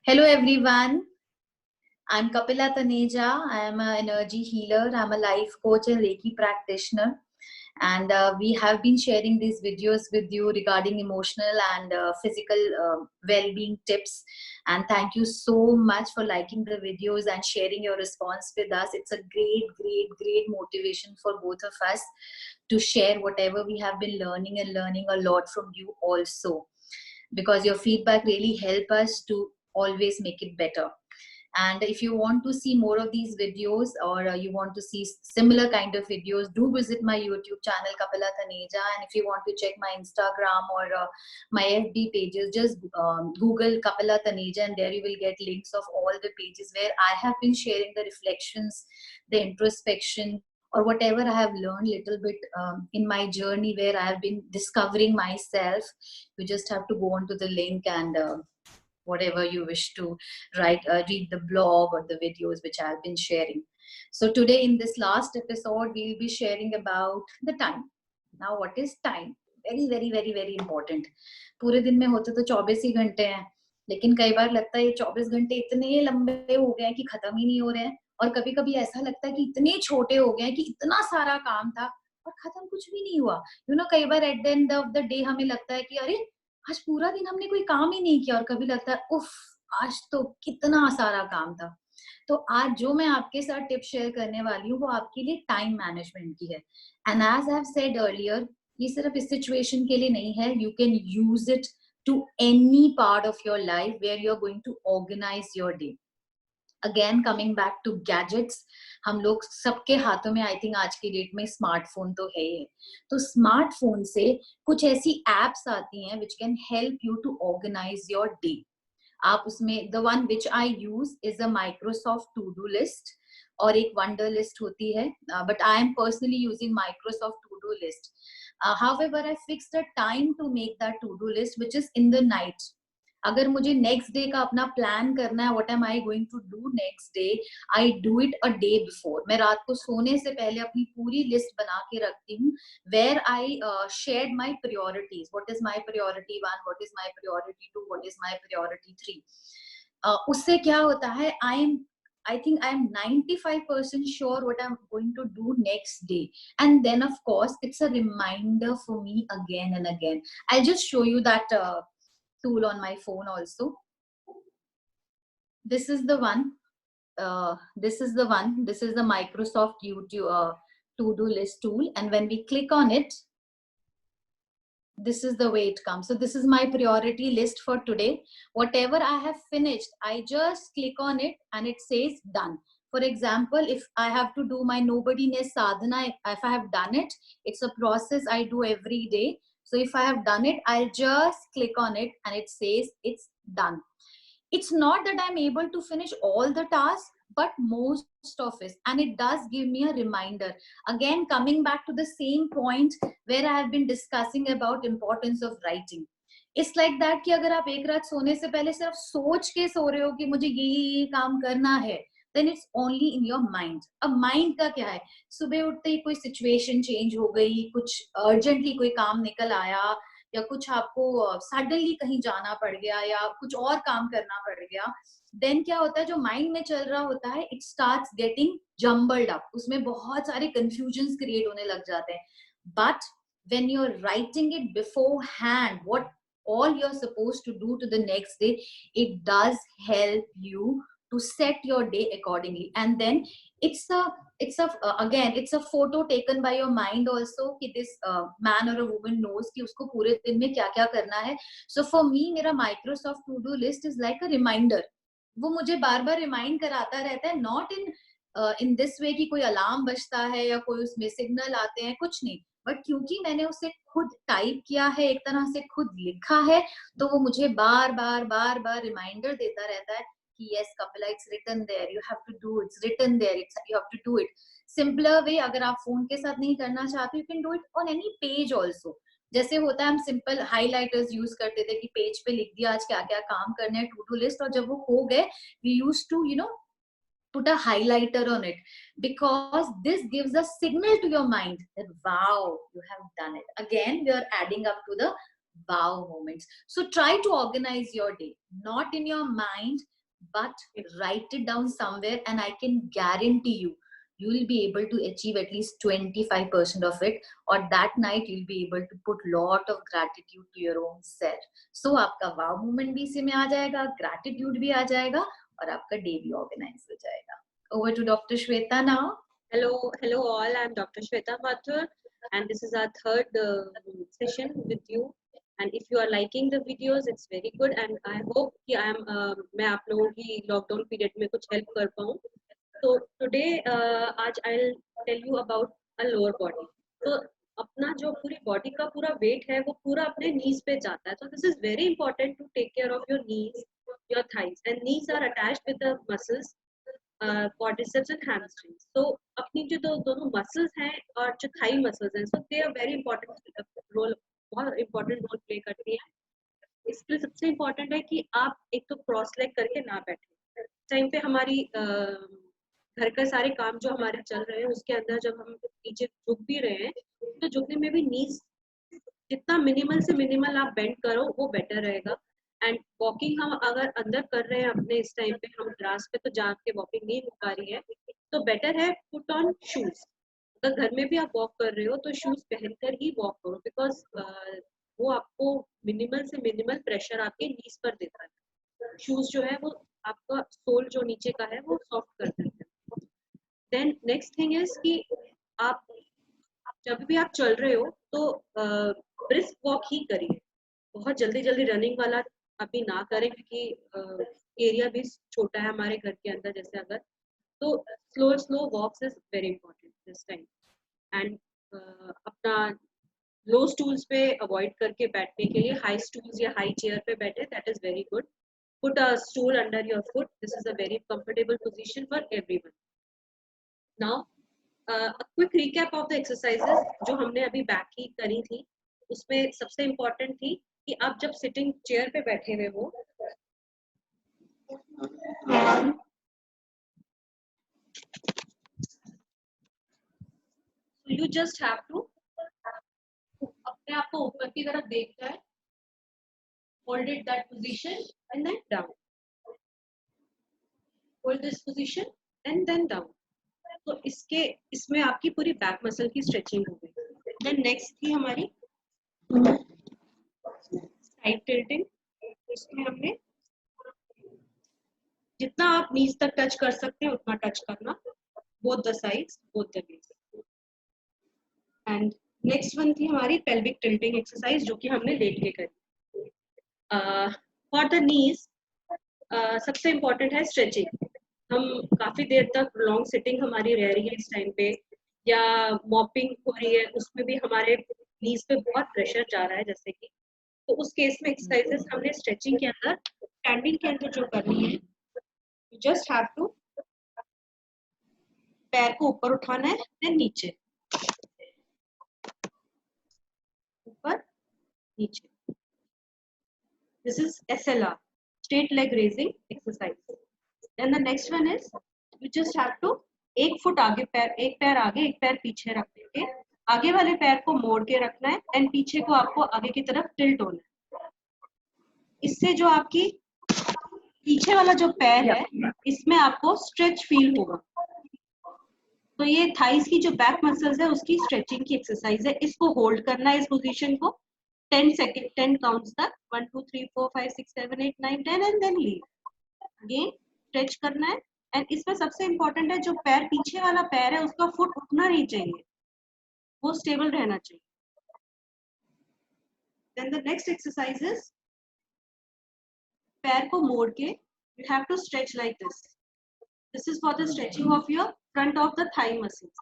Hello everyone, I'm Kapila Taneja. I am an energy healer. I'm a life coach and Reiki practitioner. And we have been sharing these videos with you regarding emotional and physical well-being tips. And thank you so much for liking the videos and sharing your response with us. It's a great motivation for both of us to share whatever we have been learning and learning a lot from you also, because your feedback really help us to always make it better. And if you want to see more of these videos, or you want to see similar kind of videos, do visit my YouTube channel Kapila Taneja. And if you want to check my Instagram or my FB pages, just Google Kapila Taneja, and there you will get links of all the pages where I have been sharing the reflections, the introspection, or whatever I have learned little bit in my journey where I have been discovering myself. You just have to go onto the link and whatever you wish to read the blog or the videos which I have been sharing. So today in this last episode, we'll be sharing about the time. Now, what is time? Very important. पूरे दिन में होते तो 24 ही घंटे हैं, लेकिन कई बार लगता है ये 24 घंटे इतने लंबे हो गए हैं कि खत्म ही नहीं हो रहे हैं। और कभी कभी ऐसा लगता है कि इतने छोटे हो गए हैं कि इतना सारा काम था और खत्म कुछ भी नहीं हुआ। कई बार at the end of the day हमें लगता है कि अरे आज पूरा दिन हमने कोई काम ही नहीं किया, और कभी लगता है उफ, आज तो कितना सारा काम था। तो आज जो मैं आपके साथ टिप शेयर करने वाली हूँ वो आपके लिए टाइम मैनेजमेंट की है। And as I have said earlier, ये सिर्फ इस सिचुएशन के लिए नहीं है, you can use it to any part of your life where you are going to organise your day. Again coming back to gadgets, हम लोग सबके हाथों में आई थिंक आज की डेट में स्मार्टफोन तो है ही। तो स्मार्टफोन से कुछ ऐसी एप्स आती हैं which can help you to organise your day. आप उसमें the one which I use is a Microsoft to do list, और एक वंडर लिस्ट होती है, but I am personally using Microsoft to do list. However, I fixed a time to make that to do list, which is in the night. अगर मुझे next day का अपना plan करना है, what am I going to do next day, I do it a day before. मैं रात को सोने से पहले अपनी पूरी लिस्ट बना के रखती हूँ, where I share my priorities. What is my priority 1, what is my priority 2, what is my priority 3. उससे क्या होता है, I think I'm 95% sure what I'm going to do next day. And then of course, it's a reminder for me again and again. I'll just show you that tool on my phone also. This is the one. This is the Microsoft YouTube to-do list tool. And when we click on it, this is the way it comes. So this is my priority list for today. Whatever I have finished, I just click on it and it says done. For example, if I have to do my nobodiness sadhana, if I have done it, it's a process I do every day. So if I have done it, I'll just click on it and it says it's done. It's not that I'm able to finish all the tasks, but most of it, and it does give me a reminder. Again, coming back to the same point where I have been discussing about importance of writing. It's like that कि अगर आप एक रात सोने से पहले सिर्फ सोच के सो रहे हो कि मुझे ये काम करना है, then it's only in your mind. अब mind का क्या है, सुबह उठते ही कोई situation change हो गई, कुछ urgently कोई काम निकल आया, या कुछ आपको सडनली कहीं जाना पड़ गया, या कुछ और काम करना पड़ गया, देन क्या होता है, जो माइंड में चल रहा होता है, it starts getting jumbled up. उसमें बहुत सारे कंफ्यूजन्स क्रिएट होने लग जाते हैं. But when you're writing it beforehand, what all you're supposed to do to the next day, it does help you to set your day accordingly. And then it's a photo taken by your mind also कि this man or a woman knows कि उसको पूरे दिन में क्या क्या करना है. So for me, मेरा Microsoft to do list is like a reminder. वो मुझे बार बार रिमाइंड कराता रहता है, नॉट इन दिस वे कि कोई अलार्म बजता है या कोई उसमें सिग्नल आते हैं, कुछ नहीं, बट क्योंकि मैंने उसे खुद टाइप किया है, एक तरह से खुद लिखा है, तो वो मुझे बार बार रिमाइंडर देता रहता है कि yes Kapila, it's written there, you have to do, it's written there, you have to do it. Simpler way, अगर आप फोन के साथ नहीं करना चाहते, you can do it on any page also. जैसे होता है, हम सिंपल हाइलाइटर्स यूज करते थे कि पेज पे लिख दिया आज क्या क्या काम करने हैं, टू डू लिस्ट, और जब वो हो गए, we used to put a highlighter on it, because this gives a signal to your mind that wow, you have done it. Again, we are adding up to the wow moments. So try to organize your day, not in your mind, but write it down somewhere, and I can guarantee you will be able to achieve at least 25% of it, or that night you'll be able to put lot of gratitude to your own self. So आपका wow moment भी इसी में आ जाएगा, gratitude भी आ जाएगा, और आपका day भी organize हो जाएगा. Over to Dr. Shweta now. Hello all. I'm Dr. Shweta Mathur, and this is our third session with you. And if you are liking the videos, it's very good. And I hope कि मैं आप लोगों की lockdown period में कुछ help कर पाऊँ. So today आज I'll tell you about a lower body. So अपना जो पूरी body का पूरा weight है वो पूरा अपने knees पे जाता है. So this is very important to take care of your knees, your thighs, and knees are attached with the muscles. Quadriceps and hamstrings. So अपनी जो दोनों मसल्स हैं और जो थाई मसल्स हैं, so they are very important role, बहुत important role play करती हैं. इसके लिए सबसे इम्पोर्टेंट है कि आप एक तो क्रॉस लेग करके ना बैठे. टाइम पे हमारी घर के सारे काम जो हमारे चल रहे हैं उसके अंदर जब हम नीचे झुक भी रहे हैं, तो झुकने में भी नीज जितना मिनिमल से मिनिमल आप बेंड करो वो बेटर रहेगा. एंड वॉकिंग हम अगर अंदर कर रहे हैं अपने इस टाइम पे, हम ग्रास पे तो जाके वॉकिंग नहीं हो पा रही है, तो बेटर है पुट ऑन शूज. अगर घर में भी आप वॉक कर रहे हो तो शूज पहनकर ही वॉक करो, बिकॉज वो आपको मिनिमल से मिनिमल प्रेशर आपके नीज पर देता है. शूज जो है वो आपका सोल जो नीचे का है वो सॉफ्ट कर देता है. देन नेक्स्ट थिंग इज कि आप जब भी आप चल रहे हो तो ब्रिस्क वॉक ही करिए. बहुत जल्दी जल्दी रनिंग वाला अभी ना करें, क्योंकि एरिया भी छोटा है हमारे घर के अंदर. जैसे अगर तो slow walks is very important this time. And अपना लो स्टूल्स पे अवॉइड करके बैठने के लिए हाई स्टूल्स या हाई चेयर पे बैठे, that is very good. Put a stool under your foot. This is a very comfortable position for everyone. Now quick recap of the exercises जो हमने अभी बैक की करी थी. उसमें सबसे इम्पोर्टेंट थी कि आप जब सिटिंग चेयर पे बैठे हुए हो यू जस्ट हैव टू अपने आप को ऊपर की तरफ देखना है. Hold it that position and then down. Hold this position and then down. तो इसमें आपकी पूरी बैक मसल की स्ट्रेचिंग हो गई. देन नेक्स्ट थी हमारी साइड टिल्टिंग. इसमें हमने जितना आप नीज तक टच कर सकते हैं उतना टच करना, both the sides, both the knees. And next one थी हमारी पेल्विक टिल्टिंग एक्सरसाइज जो कि हमने लेट के करी. फॉर द नीज सबसे इम्पोर्टेंट है स्ट्रेचिंग. हम काफी देर तक लॉन्ग सिटिंग हमारी रह रही है इस टाइम पे, या मॉपिंग हो रही है, उसमें भी हमारे नीज पे बहुत प्रेशर जा रहा है जैसे कि. तो उस केस में एक्सरसाइजेस हमने स्ट्रेचिंग के अंदर, स्टैंडिंग के अंदर जो करनी है, यू जस्ट हैव टू पैर को ऊपर उठाना है, देन नीचे, ऊपर नीचे. This is SLR, straight leg raising exercise. Then the next one is you just have to एक फुट आगे पैर, एक पैर आगे एक पैर पीछे रख के आगे वाले पैर को मोड़ के रखना है एंड पीछे को आपको आगे की तरफ टिल्ट होना है. इससे जो आपकी पीछे वाला जो पैर है इसमें आपको स्ट्रेच फील होगा. तो ये थाइस की जो बैक मसल्स है उसकी स्ट्रेचिंग की एक्सरसाइज है. इसको होल्ड करना है इस पोजीशन को 10 सेकंड, 10 काउंट्स तक, 1 2 3 4 5 6 7 8 9 10 and then leave. Again stretch करना है. एंड इसमें सबसे इंपॉर्टेंट है जो पैर पीछे वाला पैर है उसका फुट उठना नहीं चाहिए, वो स्टेबल रहना चाहिए. Then the next exercise is पैर को मोड़ के you have to stretch like this. This is for the stretching of your front of the thigh muscles.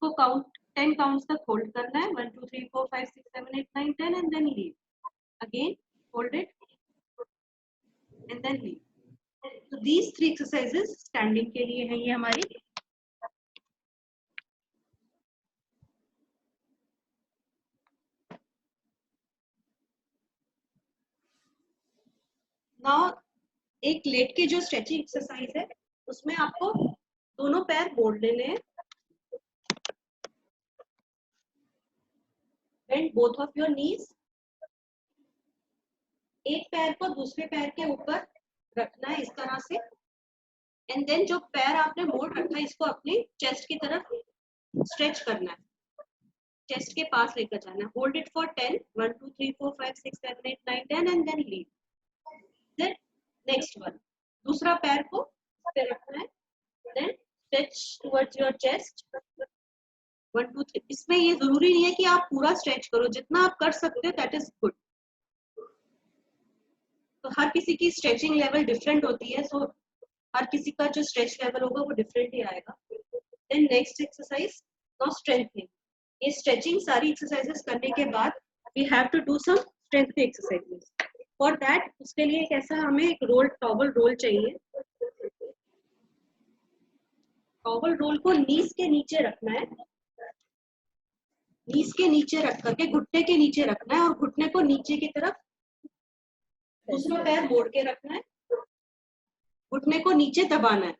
को काउंट 10 काउंट्स तक होल्ड करना है, 1 2 3 4 5 6 7 8 9 10 and then leave. Again hold it and then leave. So these three exercises standing के लिए है ये हमारी. Now एक लेट के जो स्ट्रेचिंग एक्सरसाइज है उसमें आपको दोनों पैर मोड़ लेने हैं. Bend both of your knees एक पैर को दूसरे पैर के ऊपर रखना है इस तरह से, एंड देन जो पैर आपने मोड़ रखा है इसको अपनी चेस्ट की तरफ स्ट्रेच करना है, चेस्ट के पास लेकर जाना है। Hold it for 10, 1 2 3 4 5 6 7 8 9 10 and then leave. Then next one, दूसरा पैर को इस पे रखना है, then stretch towards your chest, 1 2 3। इसमें ये जरूरी नहीं है कि आप पूरा स्ट्रेच करो, जितना आप कर सकते हो दैट इज गुड। तो हर किसी की स्ट्रेचिंग लेवल डिफरेंट होती है, सो हर किसी का जो स्ट्रेच लेवल होगा वो डिफरेंट ही आएगा। Then next exercise, now strengthening. ये स्ट्रेचिंग सारी एक्सरसाइजेस करने के बाद we have to do some strengthening exercises. For that उसके लिए कैसा हमें एक रोल, टॉवल रोल चाहिए। टॉवल रोल को नीज के नीचे रखना है, नीज के नीचे रख करके घुटने के नीचे रखना है और घुटने को नीचे की तरफ दूसरा पैर मोड़ के रखना है, घुटने को नीचे दबाना है,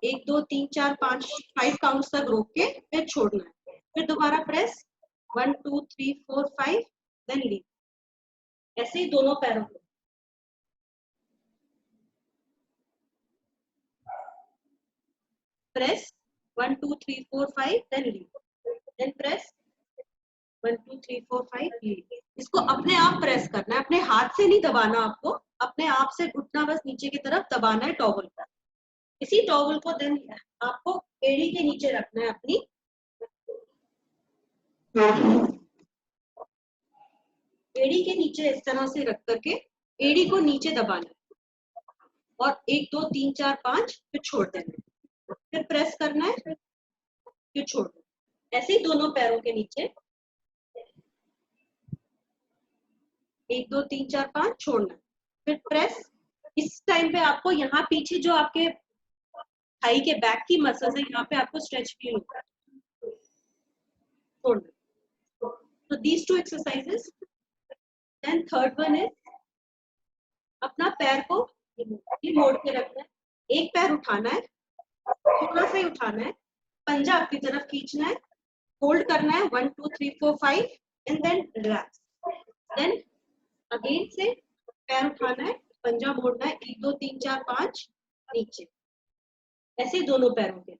1 2 3 4 5 5 काउंट्स तक रोक के फिर छोड़ना है, फिर दोबारा प्रेस 1 2 3 4 5 देन लीव। ऐसे ही दोनों पैरों को। Press 1 2 3 4 5 then leave, then press 1 2 3 4 5 leave. इसको अपने आप प्रेस करना है, अपने हाथ से नहीं दबाना, आपको अपने आप से घुटना बस नीचे की तरफ दबाना है टॉवल पर। इसी टॉवल को देन आपको एड़ी के नीचे रखना है, अपनी एड़ी के नीचे इस तरह से रख करके एड़ी को नीचे दबाना है और 1 2 3 4 5 फिर छोड़ देना है, फिर प्रेस करना है, फिर छोड़ देना। ऐसे ही दोनों पैरों के नीचे 1 2 3 4 5 छोड़ना है, फिर प्रेस। इस टाइम पे आपको यहाँ पीछे जो आपके थाई के बैक की मसल्स है यहाँ पे आपको स्ट्रेच फील होगा, छोड़ना। तो these two exercises. Then third one is अपना पैर को ये मोड़ के रखना है, एक पैर उठाना है, थोड़ा सा ही उठाना है, पंजा अपनी तरफ खींचना है, होल्ड करना है 1 2 3 4 5 and then relax. Then again से पैर उठाना है, पंजा मोड़ना है, 1 2 3 4 5 नीचे। ऐसे दोनों पैरों के।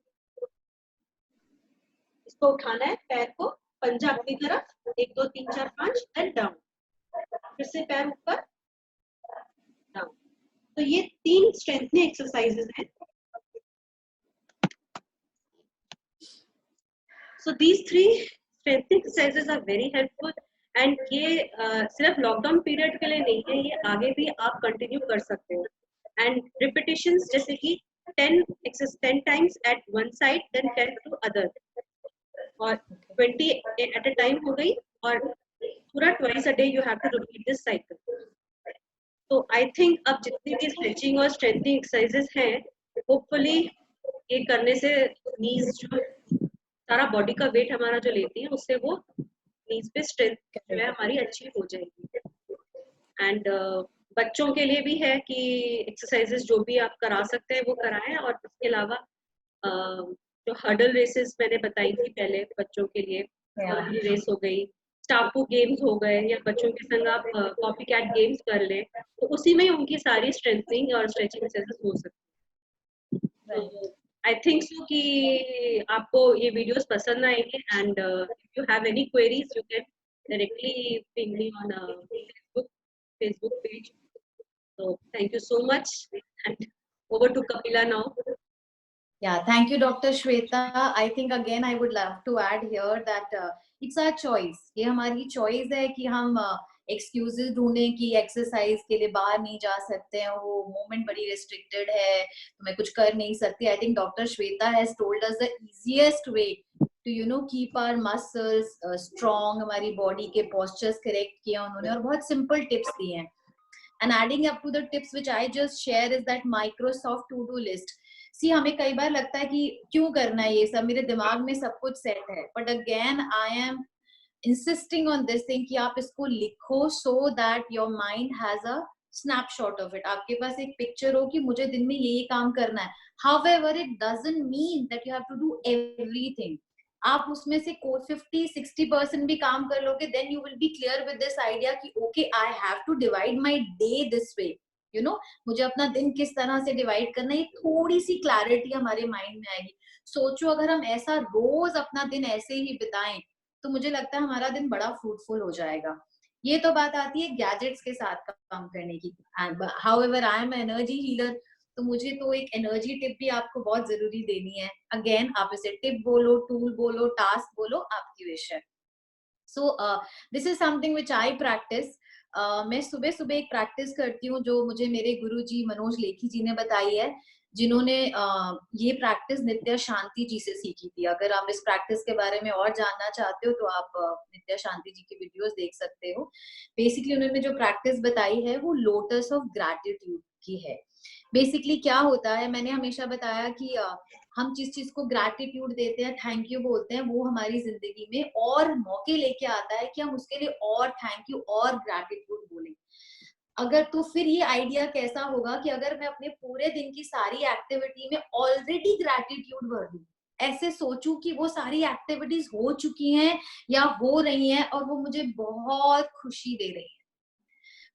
इसको उठाना है पैर को, पंजा अपनी तरफ 1 2 3 4 5 देन डाउन, फिर से पैर ऊपर डाउन। तो ये 3 स्ट्रेंथनिंग एक्सरसाइजेस हैं। So these 3 strengthening exercises are very helpful and ये सिर्फ लॉकडाउन पीरियड के लिए नहीं है, ये आगे भी आप कंटिन्यू कर सकते हो। एंड रिपीटिशंस जैसे कि 10 times at one side then 10 to other, और 20 at a time हो गई, और पूरा twice a day you have to repeat this cycle. तो आई थिंक अब जितनी भी स्ट्रेचिंग और स्ट्रेंथनिंग एक्सरसाइजेस हैं, होपफुली ये करने से नीज जो सारा बॉडी का वेट हमारा जो लेती है उससे वो नीज पे स्ट्रेंथ जो है हमारी अच्छी हो जाएगी। एंड बच्चों के लिए भी है कि एक्सरसाइजेस जो भी आप करा सकते हैं वो कराएं, और इसके अलावा जो हर्डल रेसेस मैंने बताई थी पहले बच्चों के लिए, रेस हो गई, स्टापू गेम्स हो गए, या बच्चों के संग आप कॉपी कैट गेम्स कर ले, तो उसी में उनकी सारी स्ट्रेंथनिंग और स्ट्रेचिंग एक्सरसाइजेस हो सकती है। आई थिंक सो कि आपको ये वीडियोस पसंद आएंगे, and if you have any queries you can directly ping me on Facebook page. So thank you so much, and over to Kapila now. Yeah, thank you, Dr. Shweta. I think again I would love to add here that it's our choice. ये हमारी choice है कि हम excuses ढूंढें कि exercise के लिए बाहर नहीं जा सकते हैं, वो movement बड़ी restricted है, तो मैं कुछ कर नहीं सकती. I think Dr. Shweta has told us the easiest way to keep our muscles strong, हमारी body के postures correct किया उन्होंने, और बहुत simple tips दिए हैं. And adding up to the tips which I just share is that Microsoft to-do list. See, हमें कई बार लगता है कि क्यों करना है ये सब, मेरे दिमाग में सब कुछ सेट है, but again I am insisting on this thing कि आप इसको लिखो so that your mind has a snapshot of it. आपके पास एक पिक्चर हो कि मुझे दिन में ये काम करना है. However, it doesn't mean that you have to do everything. आप उसमें से 50-60% भी काम कर लोगे, then you will be clear with this idea कि okay I have to divide my day this way, you know, मुझे अपना दिन किस तरह से डिवाइड करना है, थोड़ी सी क्लैरिटी हमारे माइंड में आएगी। सोचो अगर हम ऐसा रोज अपना दिन ऐसे ही बिताएं तो मुझे लगता है हमारा दिन बड़ा फ्रूटफुल हो जाएगा। ये तो बात आती है गैजेट्स के साथ काम करने की। However I am energy healer, तो मुझे तो एक एनर्जी टिप भी आपको बहुत जरूरी देनी है। अगेन आप इसे टिप बोलो, टूल बोलो, टास्क बोलो, आपकी विश है। So this is something which I practice. मैं सुबह सुबह एक प्रैक्टिस करती हूँ जो मुझे मेरे गुरुजी मनोज लेखी जी ने बताई है, जिन्होंने ये प्रैक्टिस नित्या शांति जी से सीखी थी। अगर आप इस प्रैक्टिस के बारे में और जानना चाहते हो तो आप नित्या शांति जी की वीडियोस देख सकते हो। बेसिकली उन्होंने जो प्रैक्टिस बताई है वो लोटस ऑफ ग्रैटिट्यूड की है। बेसिकली क्या होता है, मैंने हमेशा बताया कि हम जिस चीज को ग्रैटिट्यूड देते हैं, थैंक यू बोलते हैं, वो हमारी जिंदगी में और मौके लेके आता है कि हम उसके लिए और थैंक यू और ग्रैटिट्यूड बोलें। अगर तो फिर ये आइडिया कैसा होगा कि अगर मैं अपने पूरे दिन की सारी एक्टिविटी में ऑलरेडी ग्रैटिट्यूड भर दूं, ऐसे सोचूं कि वो सारी एक्टिविटीज हो चुकी हैं या हो रही हैं और वो मुझे बहुत खुशी दे रही है।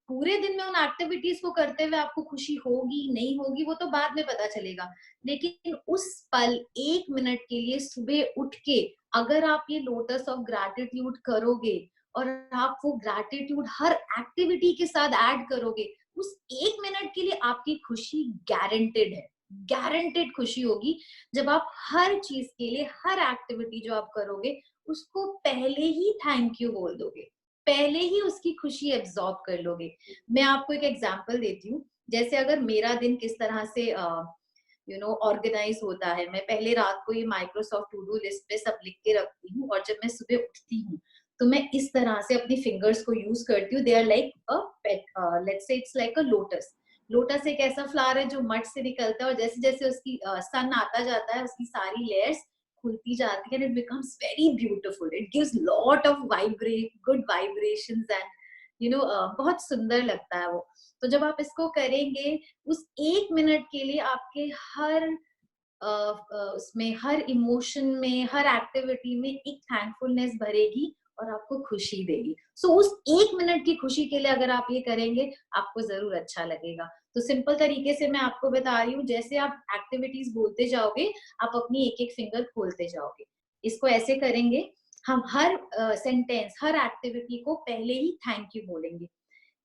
पूरे दिन में उन एक्टिविटीज को करते हुए आपको खुशी होगी नहीं होगी वो तो बाद में पता चलेगा, लेकिन उस पल 1 मिनट के लिए सुबह उठ के अगर आप ये लोटस ऑफ ग्रैटिट्यूड करोगे और आप वो ग्रैटिट्यूड हर एक्टिविटी के साथ ऐड करोगे, उस 1 मिनट के लिए आपकी खुशी गारंटेड है। गारंटेड खुशी होगी जब आप हर चीज के लिए, हर एक्टिविटी जो आप करोगे उसको पहले ही थैंक यू बोल दोगे, पहले ही उसकी खुशी एब्जॉर्ब कर लोगे। मैं आपको एक एग्जांपल देती हूँ। जैसे अगर मेरा दिन किस तरह से ऑर्गेनाइज होता है, मैं पहले रात को ये माइक्रोसॉफ्ट टू डू लिस्ट पे सब लिख के रखती हूँ और जब मैं सुबह उठती हूँ तो मैं इस तरह से अपनी फिंगर्स को यूज करती हूँ। They are like a pet, let's say it's like a lotus. Lotus एक ऐसा फ्लावर है जो मड से निकलता है और जैसे जैसे उसकी सन आता जाता है उसकी सारी लेयर्स खुलती जाती है and it becomes very beautiful. It gives lot of good vibrations and बहुत सुंदर लगता है वो। तो जब आप इसको करेंगे उस 1 मिनट के लिए आपके हर उसमें, हर इमोशन में, हर एक्टिविटी में एक थैंकफुलनेस भरेगी और आपको खुशी देगी। सो उस 1 मिनट की खुशी के लिए अगर आप ये करेंगे आपको जरूर अच्छा लगेगा। तो सिंपल तरीके से मैं आपको बता रही हूँ, जैसे आप एक्टिविटीज बोलते जाओगे आप अपनी एक एक फिंगर खोलते जाओगे। इसको ऐसे करेंगे, हम हर सेंटेंस, हर एक्टिविटी को पहले ही थैंक यू बोलेंगे।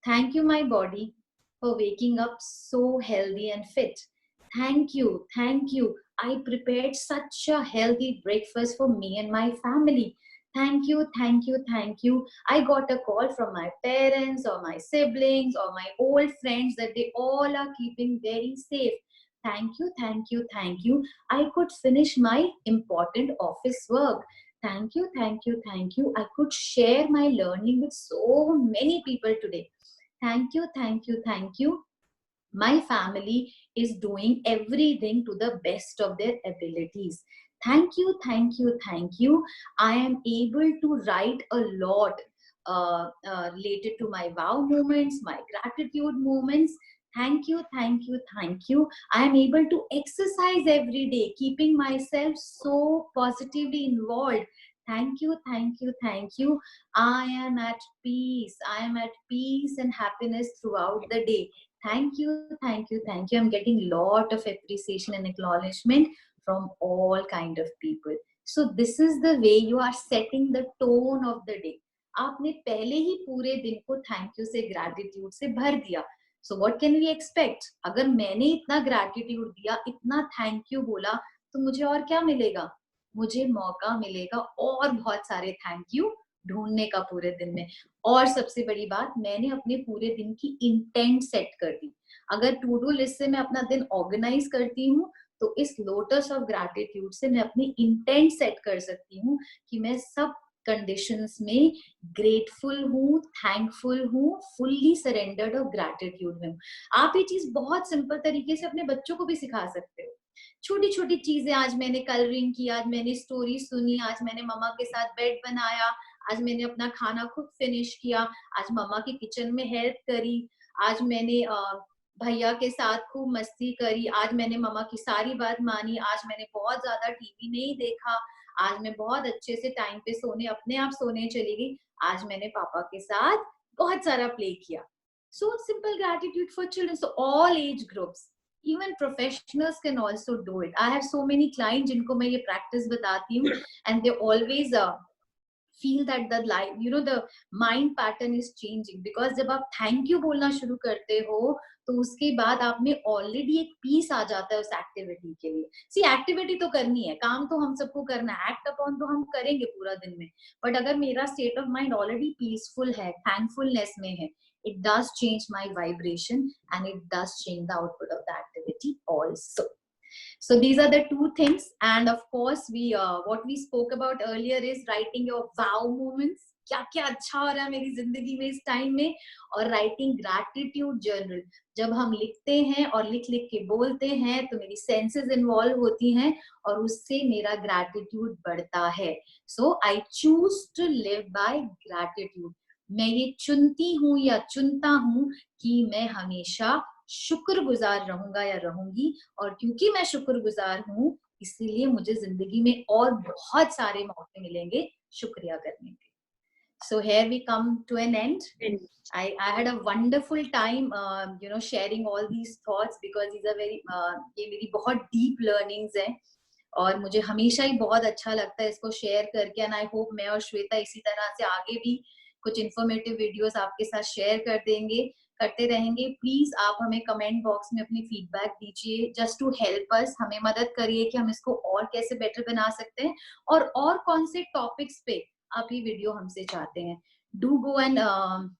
Thank you my body for waking up so healthy and fit. Thank you, thank you. I prepared such a healthy breakfast for me and my family. Thank you, thank you, thank you. I got a call from my parents or my siblings or my old friends that they all are keeping very safe. Thank you, thank you, thank you. I could finish my important office work. Thank you, thank you, thank you. I could share my learning with so many people today. Thank you, thank you, thank you. My family is doing everything to the best of their abilities. Thank you, thank you, thank you. I am able to write a lot related to my wow moments, my gratitude moments. Thank you, thank you, thank you. I am able to exercise every day, keeping myself so positively involved. Thank you, thank you, thank you. I am at peace. I am at peace and happiness throughout the day. Thank you, thank you, thank you. I'm getting lot of appreciation and acknowledgement from all kind of people. So this is the way you are setting the tone of the day. आपने पहले ही पूरे दिन को thank you से, gratitude से भर दिया। So what can we expect? अगर मैंने इतना ग्रैटिट्यूड दिया, इतना थैंक यू बोला, तो मुझे और क्या मिलेगा? मुझे मौका मिलेगा और बहुत सारे थैंक यू ढूंढने का पूरे दिन में। और सबसे बड़ी बात, मैंने अपने पूरे दिन की इंटेंट सेट कर दी। अगर टू डू लिस्ट से मैं अपना दिन ऑर्गेनाइज करती हूँ तो इस लोटस ऑफ ग्रैटिट्यूड से मैं अपनी इंटेंट सेट कर सकती हूँ कि मैं सब कंडीशंस में ग्रेटफुल हूँ, थैंकफुल हूँ, फुल्ली सरेंडर्ड और ग्रैटिट्यूड में हूँ। आप ये चीज बहुत सिंपल तरीके से अपने बच्चों को भी सिखा सकते हो। छोटी छोटी चीजें, आज मैंने कलरिंग की, आज मैंने स्टोरी सुनी, आज मैंने मम्मा के साथ बेड बनाया, आज मैंने अपना खाना खुद फिनिश किया, आज मम्मा की किचन में हेल्प करी, आज मैंने भैया के साथ खूब मस्ती करी, आज मैंने मम्मा की सारी बात मानी, आज मैंने बहुत ज्यादा टीवी नहीं देखा, आज मैं बहुत अच्छे से टाइम पे सोने, अपने आप सोने चली गई, आज मैंने पापा के साथ बहुत सारा प्ले किया. So simple gratitude for children. So all age groups, even professionals can also do it. I have so many clients जिनको मैं ये practice बताती हूँ, and they always feel that the life, you know, the mind pattern is changing, because जब आप thank you बोलना शुरू करते हो तो उसके बाद आप में ऑलरेडी एक पीस आ जाता है उस एक्टिविटी के लिए. सी एक्टिविटी तो करनी है, काम तो हम सबको करना है, एक्ट अपॉन तो हम करेंगे पूरा दिन में, बट अगर मेरा state of mind already peaceful है, थैंकफुलनेस में है, it does change my vibration and it does change the output of the activity also. So these are the two things, and of course we what we spoke about earlier is writing your wow moments, क्या क्या अच्छा हो रहा है मेरी जिंदगी में इस टाइम में, और राइटिंग ग्रैटिट्यूड जर्नल. जब हम लिखते हैं और लिख लिख के बोलते हैं तो मेरी सेंसेस इन्वॉल्व होती हैं और उससे मेरा ग्रैटिट्यूड बढ़ता है. So I choose to live by gratitude. मैं ये चुनती हूँ या चुनता हूँ कि मैं हमेशा शुक्रगुजार रहूंगा या रहूंगी, और क्योंकि मैं शुक्रगुजार हूँ इसीलिए मुझे जिंदगी में और बहुत सारे मौके मिलेंगे शुक्रिया करने के. So here we come to an end. I had a wonderful time, sharing all these thoughts, because these are very ये मेरी बहुत deep learnings हैं और मुझे हमेशा ही बहुत अच्छा लगता है इसको शेयर करके. एंड आई होप मैं और श्वेता इसी तरह से आगे भी कुछ इन्फॉर्मेटिव वीडियोस आपके साथ शेयर करते रहेंगे. प्लीज आप हमें कमेंट बॉक्स में अपनी फीडबैक दीजिए, जस्ट टू हेल्प अस. हमें मदद करिए कि हम इसको और कैसे बेटर बना सकते हैं और कौन से टॉपिक्स पे आप ये वीडियो हमसे चाहते हैं. Do go and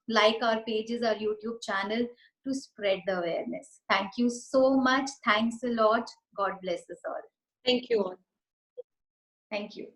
like our pages, our YouTube channel, to spread the awareness. Thank you so much. Thanks a lot. God bless us all. Thank you all. Thank you.